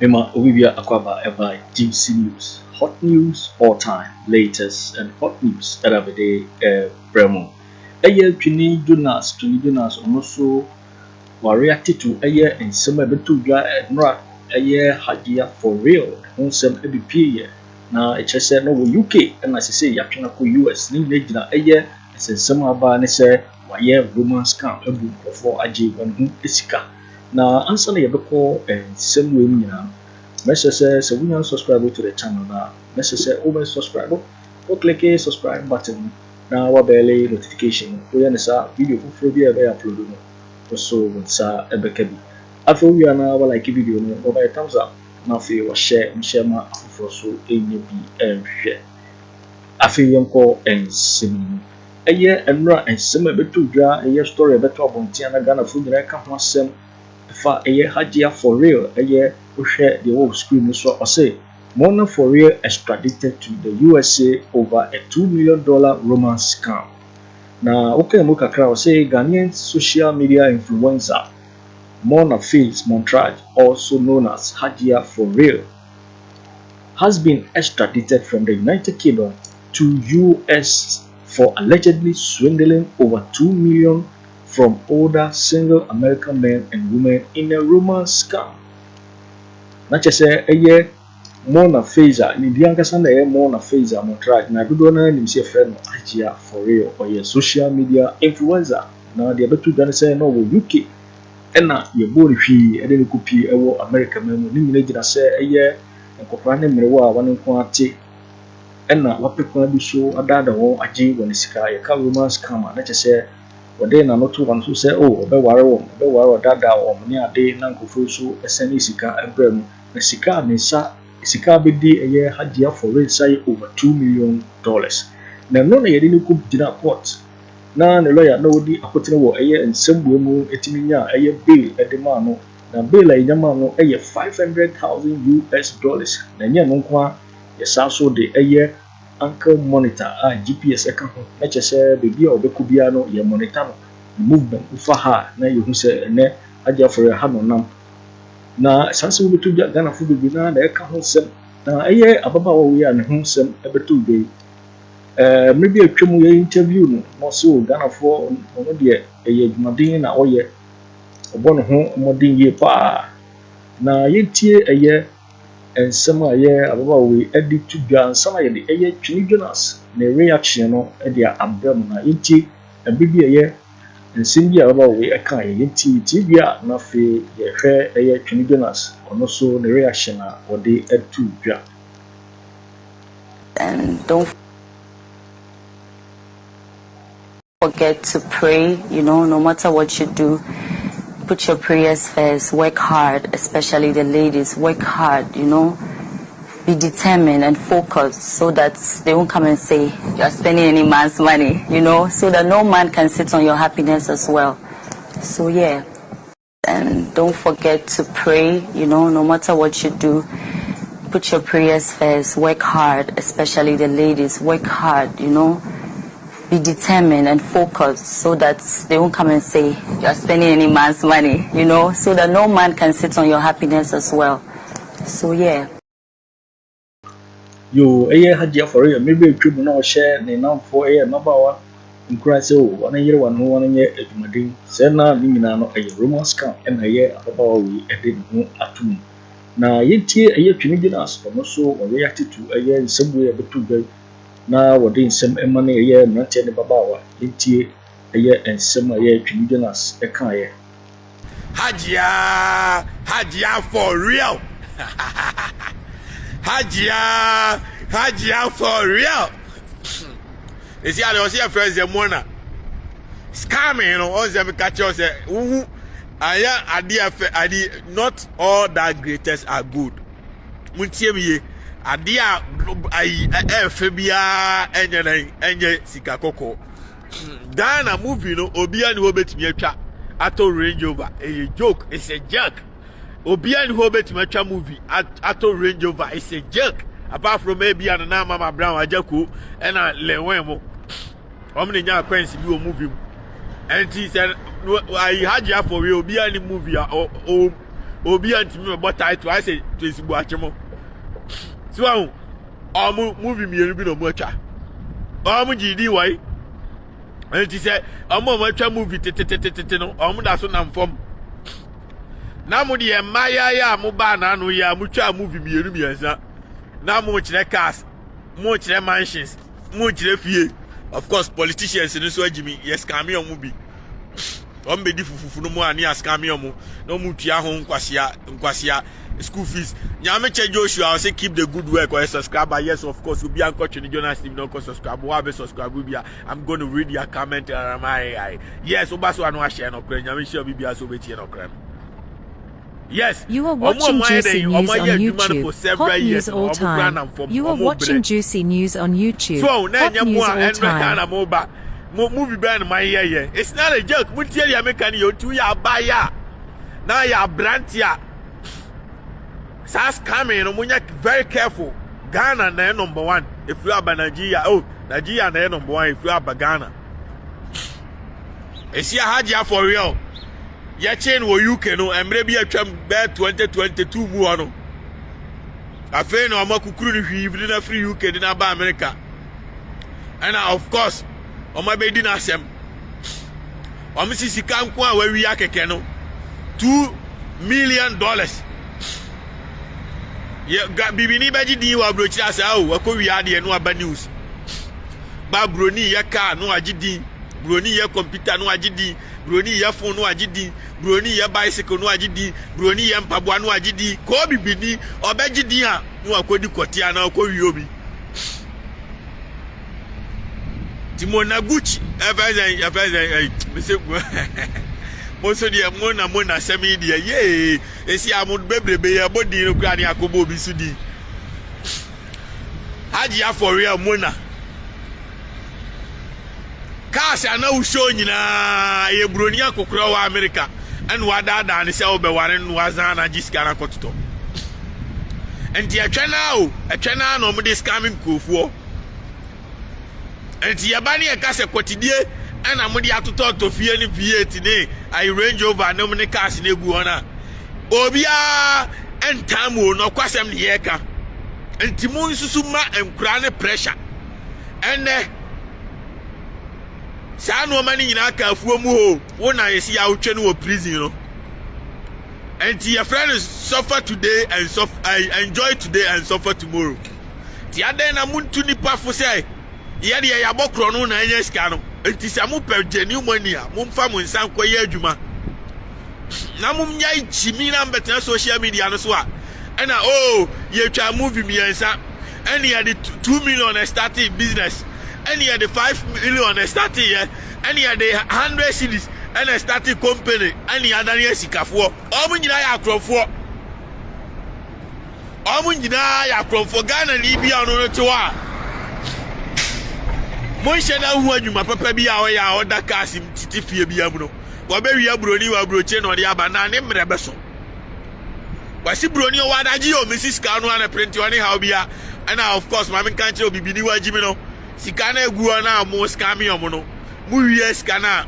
Mema Obibia Akwaba ever juicy news, hot news all time, latest and hot news that every day Bremo. Twene Jonas also were reacted to and some able to dry Hajia4Real EBP na HSN no UK and as I say yapina ko US ni legina as some aba ne say Roman scam ebu for Agyapong esika na answer na yebeko same way nyina message say we can subscribe to the channel na message say over subscribe or click the subscribe button na wa bell notification we yan sa video full bi e upload no so sa ebeka bi after we na wa like video no or by thumbs up na fe wa share ma afoforo so enye bi hwe Afriyie nko ensem enra ensem betu dwa story betu abontia na Ghana fu nyina ka ho asem fa Hajia4Real uhwe the whole screen so I say Mona for real extradited to the USA over a $2 million romance scam. Now, okay, Mukakra say Ghanaian social media influencer Mona Face Montrage, also known as Hajia4Real, has been extradited from the United Kingdom to US for allegedly swindling over $2 million from older single American men and women in a romance scam. Not just say Mona Face, Nidianka Sunday, Mona Face, Montrage, na do na nim say friend Hajia4Real or your social media influencer. Now the betu gonna say no UK. Ena ye bori hwi ede ne kopi ewo America memu ni nyina gina say nkokra ne mrewo a wan nko ate ena wapekwa bi so adada wo agye woni sika ye ka romance scam na che say wode na no to wan so say oh obeware dada wo ni ade na nkofo so esene sika ebrem na sika mensa sika bedi Hajia4Real say over $2 million. Na no na ye de ne ko gina court na ne lawyer na wodi akotene wo nsembue mu etimi nya bail edema no na bail ayama no $500,000 na nya no kwa ye saso de ankle monitor GPS eka ho na chese bebi a obekubia no ye monitor no movement ufa ha na ye hu se ne Hajia4Real ha no nam na sanse wo betu Ghana fu bebi na eka ho sem na ababa wo we an ho sem ebetu be maybe a twemu interview no so Ghana for no de adwumaden na oye obono ho modin ye pa na yentie ensem ababa we edit to dwan sama ye de Twene Jonas na reaction no de abram na yentie bibi ensem bi ababa we eka yentie tibia na fe ye hwe Twene Jonas ono so na reaction na ode etu dwa. And don't forget to pray, no matter what you do, put your prayers first, work hard, especially the ladies, work hard, be determined and focused so that they won't come and say you're spending any man's money, so that no man can sit on your happiness as well. So yeah, and don't forget to pray, no matter what you do, put your prayers first, work hard, especially the ladies, work hard, be determined and focused so that they won't come and say you're spending any man's money, so that no man can sit on your happiness as well. So yeah. Yo, Hajia4Real, maybe a trip no share the number for number nkura se o wana yire wanu wana nye adwumaden se na ni nyina no romance scam na ababa we ede no atum na yentie Twene Jonas no so o react to nsembue betu gbe na wode nsem ema na mrante ne babawa yentie ensem Twene Jonas eka Hajia4Real Hajia4Real. You see, I was here friends the Mona scamming, all them catch us. Not all that greatest are good. Muntiemi, Adia, Fabia, Enye Sikakoko. Dana movie, Obian Hobet Mecha, Ato Range Rover, a joke, it's a joke. Obian Hobet Mecha movie, Ato Range Rover, it's a joke. Apart from maybe an Mama Brown Ajaku and a Lewemo. Omni nya kwensi bi o movie and he said Hajia4Real be any movie obi antimi me bɔ title I say to esi Boakye so movie mienu bi no mo atwa GD why and he said atwa movie tete no da so nam fom na mo de maya ya mo ba na no ya mo twa movie mienu miensa na mo kire cars mo kire mansions mo kire fie of course politicians no so agimi yes scam bi be di fufufu no mo ani scam no mo tua ho nkwasea school fees nyame che Joshua I say keep the good work or subscribe yes of course we be anko Twene Jonas TV no ko subscribe wa be subscribe we be I'm going to read your comment yes obaso anu a share no kra nyame share bibia so betie no kra yes you are watching juicy news on YouTube hot news all time you are watching juicy news on YouTube so na news all time movie brand my yeah it's not a joke mutie ya meka ni otu ya abaya na ya brantia SAS coming no munya very careful Ghana na number 1 if you are Nigeria Nigeria na number 1 if you are Ghana esia Hajia4Real ya chain wo UK no emre bi atwam be 2022 mu ono afi no amakukuru ni hwi na free UK di na ba America and of course be di na asem sisika nko a wawi akeke no $2 million yeah, bibini baji di wa brochi asa o akowi ade no aba news ba broni ye car no agidi broni ye computer no agidi broni ye phone no agidi broni ye bicycle no agidi broni ye mpaboa no agidi ko bibini obagidi a no akodi kotia na akowi obi Timona Gucci everything Most of the mona semi dia ye esi amud bebrebe ya body no kra ni akobo bi sudi Hajia4Real mona cars ana usho nyina ye broni akokra wa America and wada da ne se obeware no wazana jiska na kototo enti atwana no mo de scamming kofuo enti yabani e kase kwotidie ana mo de atoto to fie ni V8 ni I Range Rover no me cars na egu ona obia entamu no kwasem ne yeka enti mo nsusu ma enkura ne pressure ene sa no mani nyina ka afuo mu ho wona yesi ya utwe no prison no enti your friend is suffer today and I enjoy today and suffer tomorrow ti aden na muntu nipa fo say ye de ya bokro no na anya sika no enti sa mu per genuine money a mu mfa mu nsan koye adwuma na mu nya chimi na mbetena social media no so a na ye twa movie miensa and he had 2 million starting business and he had 5 million starting here and he had 100 cities and a starting company and he had an sikafo omunyina ya akrofo Ghana ni bia no to a mon sheda hu adwuma papa bia o ya oda kasim titi fie bia mu no wo be wi abroni wa broche no de aba na ne mre beso wasi broni o wadaji o Mrs. Kanu ana print oni how bia and of course mama kan che obibi ni wajimi no sika na egu ona mo scam yo no mu wie sika na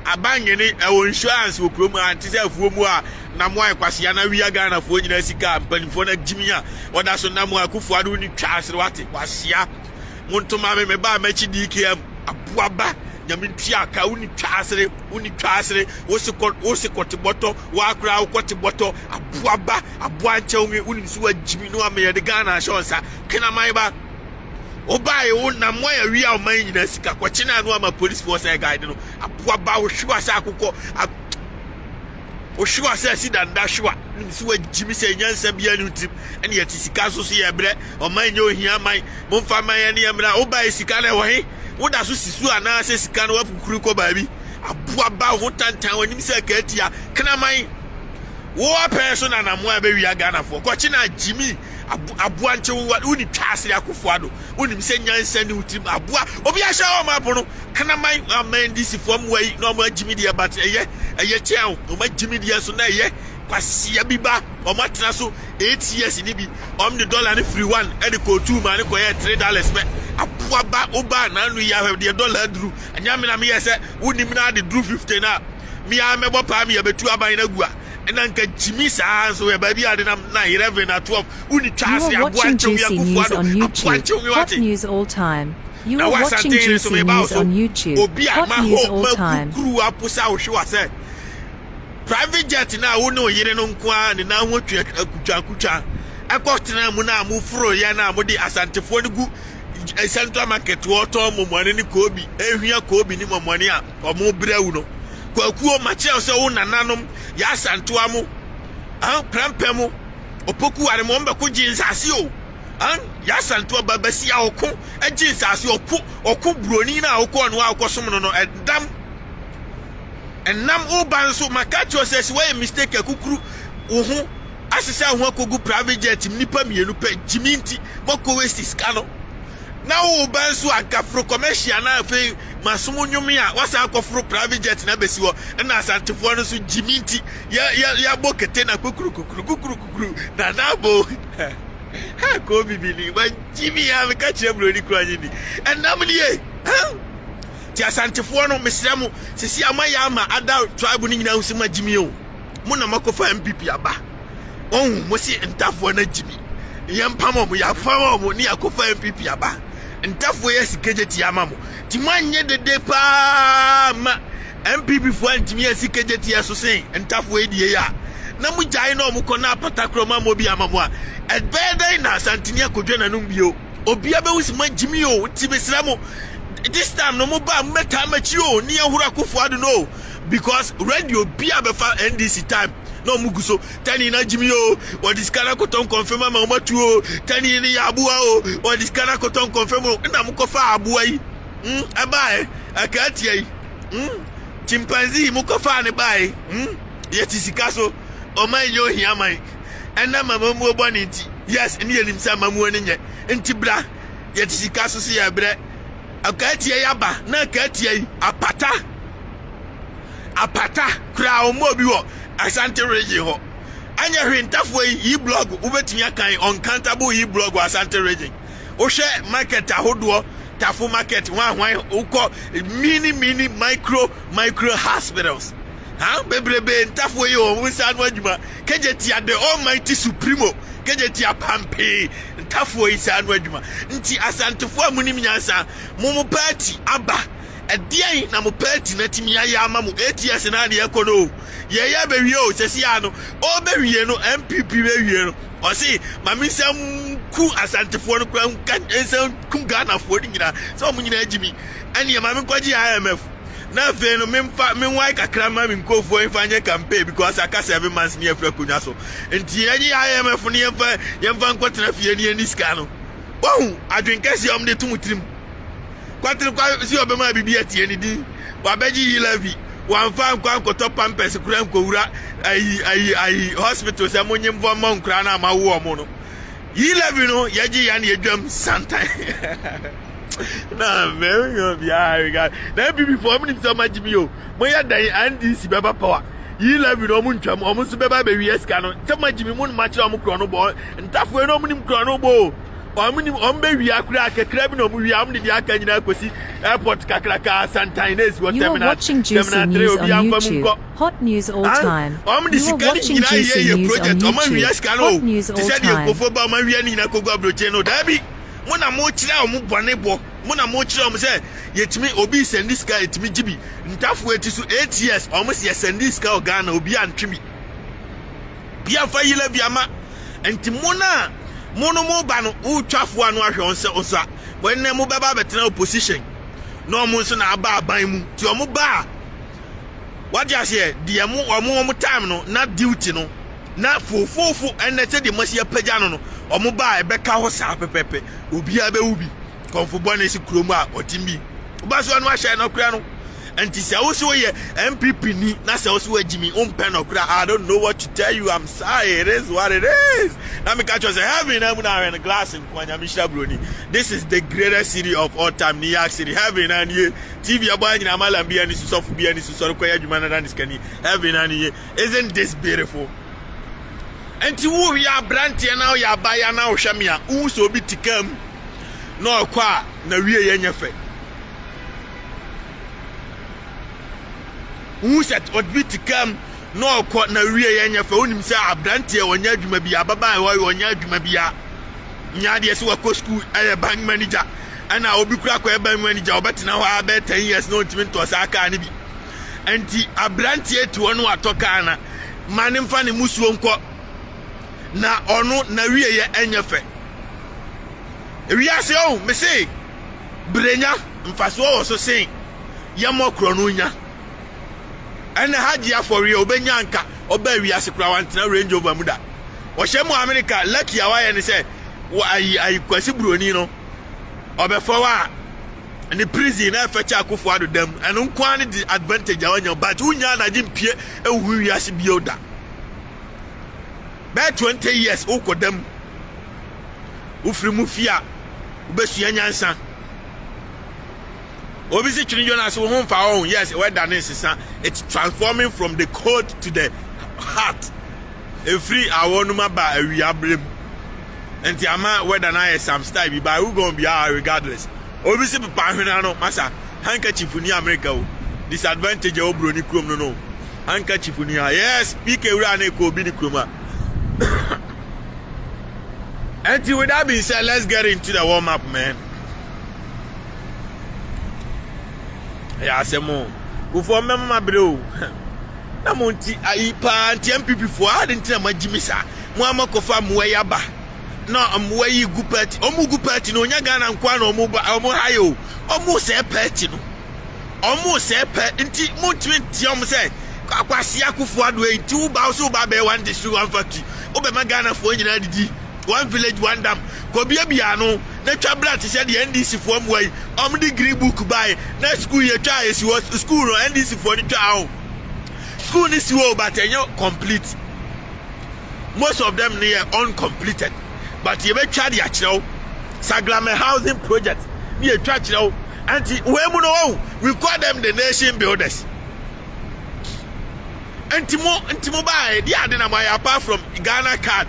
abanye ni e insurance wo krom anti se afuo mu a na mo akwase na wi Ghana fo nyina sika mpanifo na gimi a oda so na mo Akufo Addo ni twasere wate kwasia monto ma me ba ma chi DKM abuaba nyamintia aka uni twasere wo se kote boto wa akra wo kote boto abuaba abuanche uni so agimi no ameye de Ghana shonsa kena mai ba obaye wo na moya wi a man nyina sika kwache na no ama police force e guide no abuaba wo hwa sa akukọ o hwa sa sidanda hwa ni so agimi se nyansa bia ni utim ene yati sika so so ye bre o man nye ohia man momfa man ye ne emra obaye sika na wo he wo da so sisu ana se sika na wafukuru ko baabi abuaba wo tantan wani se ka atia kana man wo person na mo aba wi Ghana fo kwache na agimi abua nche uni twasere Akufo Addo uni se nyansa ni utim abua obi ahya o mapono kana man amandisi fom wai no ma agimi de but eye chen o ma agimi de so na eye kwasia biba o matena so 8 years ni bi the dollar ni free one e de ko 2 man ko ye $3 me abua ba oba na anu ya de dollar dru anya me na me ye se uni me na de dru 50 na me a mebo pa me ye betu aban na gua and anka Jimmy sa so baby ade na 11 na 12 uni chance you are watching Juicy News on YouTube. Hot news all time. You are watching Juicy News on YouTube. Hot news all time. Private jet na wo no yire no nkoa ne na ho kucha akotena mu na mu fro ya na mu di asantefo ne gu central market water momone ni kobi ehia kobi ni momone a omo brewu no kwakuo mache so wo nananom ya asanto amu prampem opoku are mo mbe ko jinsase o ya asanto babasi a okko ajinsase okko broni na okko no akosom no edam enam obanso makacho says why mistake akukuru ohu asisa ho akogu private jet nipa mienu pe jiminti moko waste scano na obanso akafro commercial na fe masomo nyomi a wasa akofro private jet na besi wo na asantefo no so jiminti ya bokete na kukuru na nabo ha ko bibili ba jimi ya me ka che broni kwanyi ni enam liye ti asantefo no mesramo sisi amaya ama ada tribe ni nyina usima jimi o mo na makofa MPP aba mo si ntafo na jimi yempamo mo ya famo mo ni akofa MPP aba ntafo yes kejeti amamo ti manye dede pa ma MPP fo antimi yes kejeti aso sen ntafo edie ya na mo jai no mo kona patakro ma mo bi amamo a edbede na asantini akodwa nanum bio obi abe usima jimi o ti mesramo. This time no more meta macho ni ehura Akufo Addo no because radio bia befa NDC time no muguso tani na jimi o or this kana koton confirm ma matu o tani ni abua o or this kana koton confirm na mukofa abua yi abae akati yi chimpanzee mukofa ne bae yetisika so o man yo hiaman ena mama mu oboni nti yes ni elim sa mamu oni nye nti bra yetisika so se ya bre akatia yaba na akatia apata kra omo bi wo Asante region ho anya hwentafo yi blog ubetumi akan uncountable yi blog Asante region o hwe market ahodo tafo market hwan ukọ mini micro hospitals bebrebe ntafo yi o nsa no adwuma kejeti ade almighty supremo kejeti apampe ntafo yi sa no adwuma nti asantefo amunim nyansa mumu party aba edian na mu party na timi ya ama mu ATS na ne ekono ye ya bewie o sesi ano o bewie no MPP bewie no o si mamisam ku asantefo no kwa ensam kum Ghana fo ni nyina so mu nyina agimi ane mami kwaji IMF na fe no menwa kakra ma mi nkofo enfanye campaign because aka 7 months ni afra kunya so enti anye IMF ni yemfa nkotena fie ni aniska no bon adwenkasi om de tumutrim kwatri kwa si obema bibi atie ni di wabeji yilavi wanfa nkwa nkoto pampers kura nkowura ayi hospital se monyem vo ma nkura na ma wo omo no yilavi no yaji ya na edwam santan na very good yeah we got na bibi for me so much me yo mo ya dan NDC beba power yilavi no mo ntwam omo so beba be wi eska no so much me mo ma kira omo kro no bo ntafo no mo nim kro no bo ombe wi akura akekra bi no mu wi am de aka nyina akosi airport kakraka santainese what terminal. You are watching Juicy News on YouTube. Hot news all time. You are watching Juicy News on YouTube. Hot news all time. Akufo ba ma wi ani na kogwa broche no dabi muna mo kira omo bone bo muna mo kira omo se yetimi obi sendi ska yetimi jibi ntafo eti so 8 years omo se sendi ska Ghana obi antwimi bia fa yile bia ma enti mono mo ba no utwafo anu ahwe onse osa wenne mo baba betena opposition no mo nso na aba aban mu ti omo ba wadi ase de mo time no na duty no na fofofo enne te de masi apagya no omo ba e beka ho sa pepepe obi abe ubi konfo bone si kromu a otimbi oba so anu ahye no kura no anti se also ye MPP ni na se also agimi umpe no kura I don't know what to tell you. I'm sorry, it is what it is. Na me catch us heaven na in glass in Kwanya Misha Broni. This is the greatest city of all time, New York City. Heaven and ye TV abani na malambi ani susofu bi ani susoro kwa yadumana na niskani. Heaven and ye isn't this beautiful? Anti wo ya branti na ya baya na ohwamia Owusu obi tikam no kwa na wie ye nyefe Who said what we to come no ko na wie ye nya fa onim se abrante e wonya adwuma bia baba e wonya adwuma bia nya de se wako school e bank manager ana obi kura ko e bank manager obetena ho abe 10 years no ntimi to sa aka ne bi enti abrante e tu ono atoka na mane mfa ne musuo nko na ono na wie ye enya fe wiase o me say brenya mfaso wo so sen yamo kro no nya ana Hajia4Real obenya anka oba wiase kura wantena Range Rover muda wo hye mu America lucky awaye ne say ayi kwasi broni no obefo wa ni prison na fecha Akufo Addo dam eno nkwa ne the advantage awanya but unya na jimpie ewu wiase bioda by 20 years ukodam ufrimu fia ubesua nyansa obisi Twene Jonas wo hon fa on yes we da nesisa it's transforming from the cold to the heart every awonuma ba awiabrem enti ama we da na some style bi ba we going be regardless obisi papa hwena no masa handkerchief ni America o disadvantage o bro ni krom no handkerchief ni yes speak ewura na ko bi ni kroma. And with that being said, let's get into the warm-up, man. Yeah, say more. Go for my bro. Na monti aipa anti-NPP for I didn't tell my Jimmy sir. Mwama kofa mweyaba. No, mweyi gupeti. Omu gupeti no nyagana nkwano omu hayo. Omu se peti no. Omu se peti. Nti monti omu se. Kwasi Akufo Addo enti uba so ba be one district one factory. Obe magana for nyina didi. One village, one dam. Kobia biano. Na twa blat said the NDC form way. Degree book by. Na school ye try is was school no NDC for the twa. School is well, but complete. Most of them near uncompleted. But you may try the actual Saglame housing project. Near church now. And we call them the nation builders. And Timo by the Adena apart from Ghana card.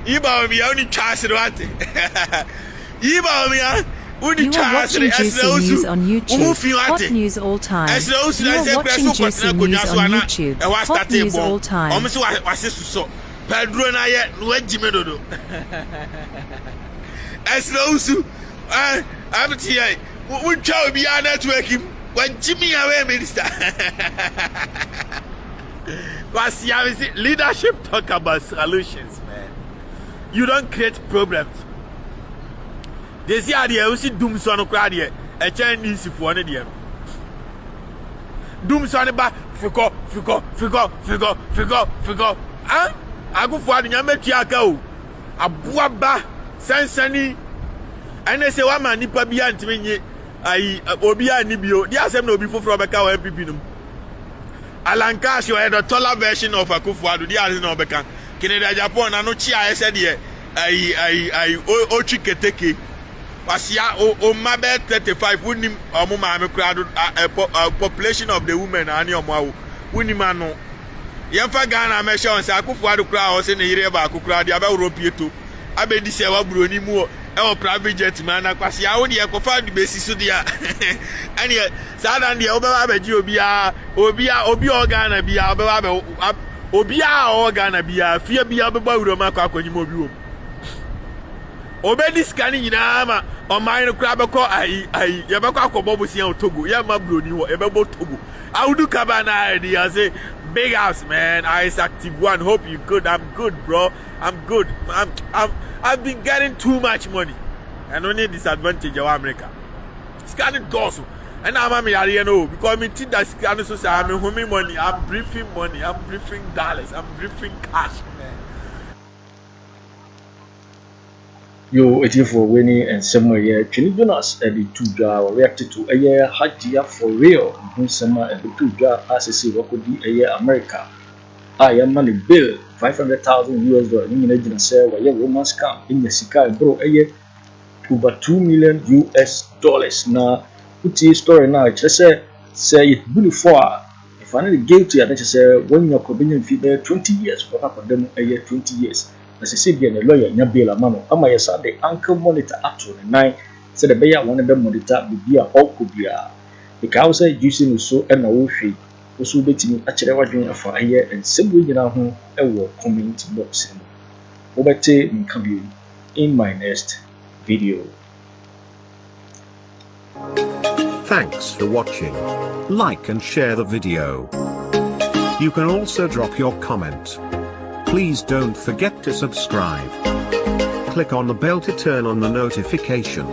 Bawumia only chance it what? Bawumia only chance it as Owusu on YouTube. Hot news all time. You are watching Juicy News on YouTube. Hot news all time. Almost was so Pedro na ye no ajimedodo. As Owusu I'm here. We try to be a networking. When Jimmy away minister. Leadership talk about solutions, man. You don't create problems. They see how they see doom son crowd here. A Chinese for one year. Doom son ba fiko. Huh? I go for the Yametiaka. Abuaba Sansani. And they say one man nipa beyond me. I Obia Nibio. They are some no before from a cow NPP. Alanka you are the taller version of Akufo Addo. They are no beka. Kennedy Agyapong na no chia I said here. I Ochiketeke. Wasia o mabe 35 wunim omo maame crowd population of the women ani omo wunim ano. Yemfa Ghana me show say Akufo Addo crowd o say ne yire ba akukura dia ba Europieto. Abedi se wa buroni mu e private jet man akwase a woni e kofa di besi so dia ani sada dia obeba beji obi organa bia obeba obi a organa bia fie bia obeba wuro makwa akwanyim obi wo obedi scan nyina ma o man no kura beko ai ye beko akobo sia Togo ye ma broni ho e bebo Togo awudu kabana dia say big house man is active one hope you good. I'm good bro. I'm good. I've been getting too much money and only disadvantage of America. Scanning doors and I'm a because I think that scanning so I'm homing money, I'm briefing money, I'm briefing dollars, I'm briefing cash, man. Yo, it's here for winning and somewhere here. Twene Jonas and the two jar reacted to a year Hajia4Real who summer and the two jar as a see what could be a year America. I am money bill $500,000 in Nigeria say why a woman scam in the Sika bro a year over $2 million now. Put your story now. Just say it before if I need guilty I just say when you're convenient fee 20 years for half of them a year 20 years. As I said, a lawyer in your bill, mano. Am I said the uncle monitor up to the 9 said the bear one of them monitor be a all could be a. The cow said using so and a woofy. also betimi akyerɛ wadwen afa ayɛ nsɛm we nyina ho ɛwɔ comment box mu. Wobɛte nka bio in my next video. Thanks for watching. Like and share the video. You can also drop your comment. Please don't forget to subscribe. Click on the bell to turn on the notification.